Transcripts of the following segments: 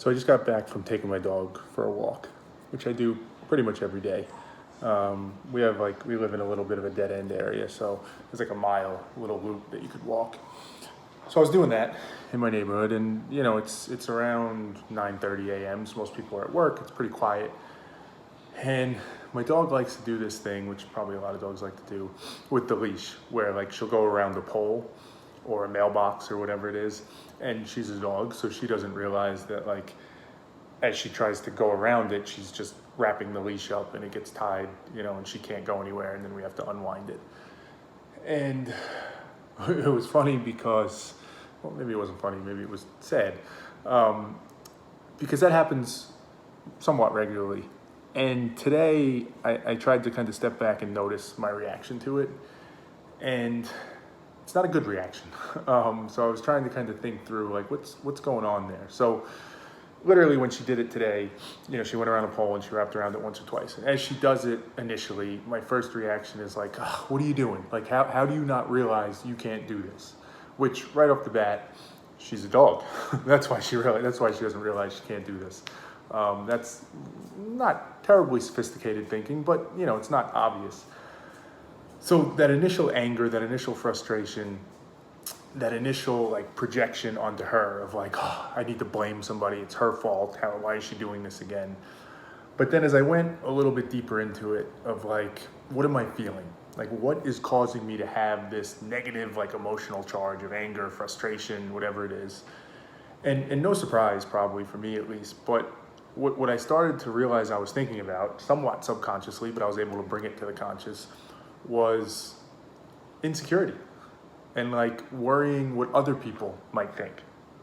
So I just got back from taking my dog for a walk, which I do pretty much every day. We live in a little bit of a dead end area, so there's like a mile little loop that you could walk. So I was doing that in my neighborhood, and it's around 9:30 a.m. So most people are at work. It's pretty quiet, and my dog likes to do this thing, which probably a lot of dogs like to do, with the leash, where like she'll go around a pole or a mailbox or whatever it is, and she's a dog, so she doesn't realize that like as she tries to go around it, she's just wrapping the leash up and it gets tied, and she can't go anywhere, and then we have to unwind it. And it was funny because, well, maybe it wasn't funny, maybe it was sad, because that happens somewhat regularly. And today I tried to kind of step back and notice my reaction to it, and it's not a good reaction. So I was trying to kind of think through like what's going on there. So literally when she did it today, she went around a pole and she wrapped around it once or twice. And as she does it initially, my first reaction is like, oh, what are you doing? Like, how do you not realize you can't do this? Which right off the bat, she's a dog. That's why she doesn't realize she can't do this. That's not terribly sophisticated thinking, but it's not obvious. So that initial anger, that initial frustration, that initial like projection onto her of like, oh, I need to blame somebody, it's her fault, why is she doing this again? But then as I went a little bit deeper into it of like, what am I feeling? Like, what is causing me to have this negative like emotional charge of anger, frustration, whatever it is? And no surprise probably for me at least, but what I started to realize I was thinking about, somewhat subconsciously, but I was able to bring it to the conscious, was insecurity and like worrying what other people might think.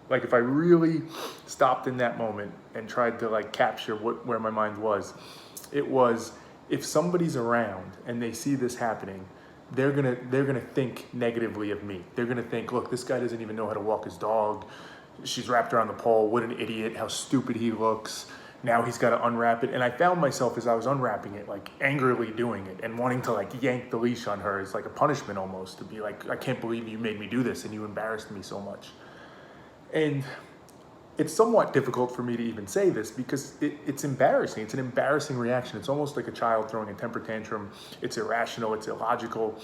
Like if I really stopped in that moment and tried to like capture where my mind was, it was if somebody's around and they see this happening, they're gonna think negatively of me. They're gonna think, look, this guy doesn't even know how to walk his dog. She's wrapped around the pole. What an idiot! How stupid he looks. Now he's got to unwrap it. And I found myself as I was unwrapping it, like angrily doing it and wanting to like yank the leash on her. It's like a punishment almost, to be like, I can't believe you made me do this and you embarrassed me so much. And it's somewhat difficult for me to even say this because it's embarrassing. It's an embarrassing reaction. It's almost like a child throwing a temper tantrum. It's irrational. It's illogical.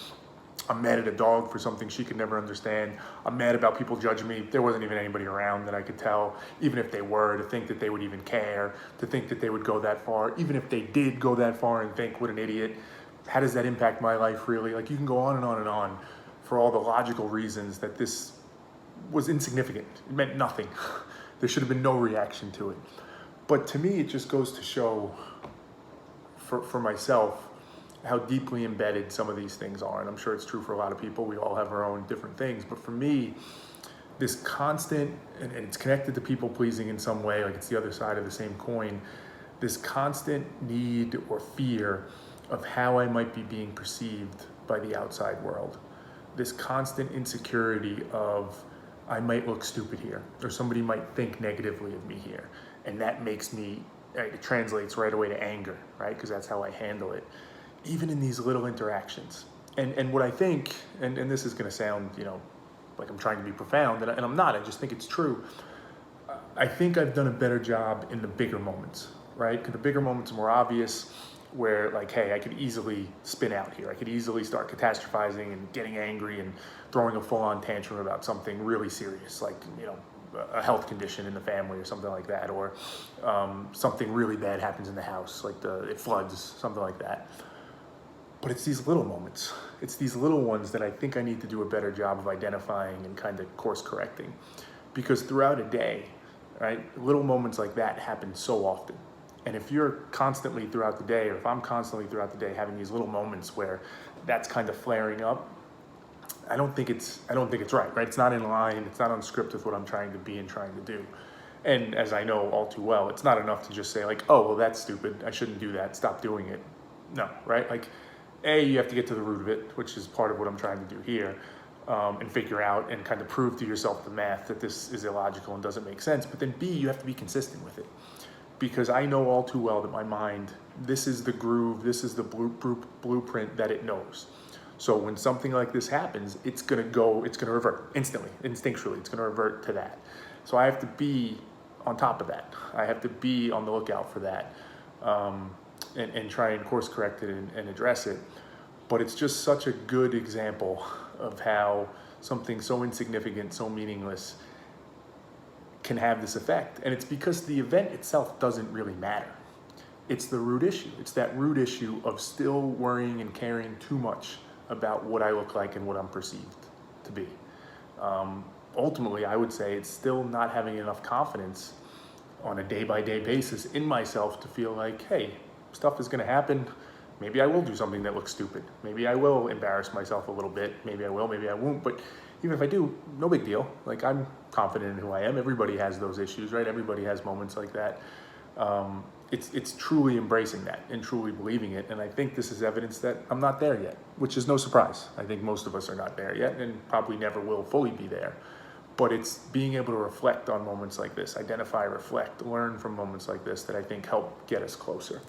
I'm mad at a dog for something she could never understand. I'm mad about people judging me. There wasn't even anybody around that I could tell, even if they were, to think that they would even care, to think that they would go that far. Even if they did go that far and think, what an idiot, how does that impact my life really? Like you can go on and on and on for all the logical reasons that this was insignificant. It meant nothing. There should have been no reaction to it. But to me, it just goes to show for myself how deeply embedded some of these things are. And I'm sure it's true for a lot of people. We all have our own different things. But for me, this constant, and it's connected to people pleasing in some way, like it's the other side of the same coin, this constant need or fear of how I might be being perceived by the outside world. This constant insecurity of I might look stupid here, or somebody might think negatively of me here. And that makes me, it translates right away to anger, right? Because that's how I handle it. Even in these little interactions. And what I think, and this is gonna sound, like I'm trying to be profound, and I'm not, I just think it's true. I think I've done a better job in the bigger moments, right? Because the bigger moments are more obvious, where like, hey, I could easily spin out here. I could easily start catastrophizing and getting angry and throwing a full-on tantrum about something really serious, like, a health condition in the family or something like that, or something really bad happens in the house, like it floods, something like that. But it's these little moments. It's these little ones that I think I need to do a better job of identifying and kind of course correcting. Because throughout a day, right, little moments like that happen so often. And if you're constantly throughout the day, or if I'm constantly throughout the day having these little moments where that's kind of flaring up, I don't think it's right? It's not in line, it's not on script with what I'm trying to be and trying to do. And as I know all too well, it's not enough to just say like, oh, well, that's stupid, I shouldn't do that, stop doing it. No, right? Like, you have to get to the root of it, which is part of what I'm trying to do here, and figure out and kind of prove to yourself the math that this is illogical and doesn't make sense. But then B, you have to be consistent with it. Because I know all too well that my mind, this is the groove, this is the blueprint that it knows. So when something like this happens, it's gonna revert instantly, instinctually, it's gonna revert to that. So I have to be on top of that. I have to be on the lookout for that, and try and course correct it and address it. But it's just such a good example of how something so insignificant, so meaningless, can have this effect. And it's because the event itself doesn't really matter. It's the root issue. It's that root issue of still worrying and caring too much about what I look like and what I'm perceived to be. Ultimately, I would say it's still not having enough confidence on a day-by-day basis in myself to feel like, hey, stuff is gonna happen. Maybe I will do something that looks stupid. Maybe I will embarrass myself a little bit. Maybe I will, maybe I won't. But even if I do, no big deal. Like, I'm confident in who I am. Everybody has those issues, right? Everybody has moments like that. It's truly embracing that and truly believing it. And I think this is evidence that I'm not there yet, which is no surprise. I think most of us are not there yet and probably never will fully be there. But it's being able to reflect on moments like this, identify, reflect, learn from moments like this that I think help get us closer.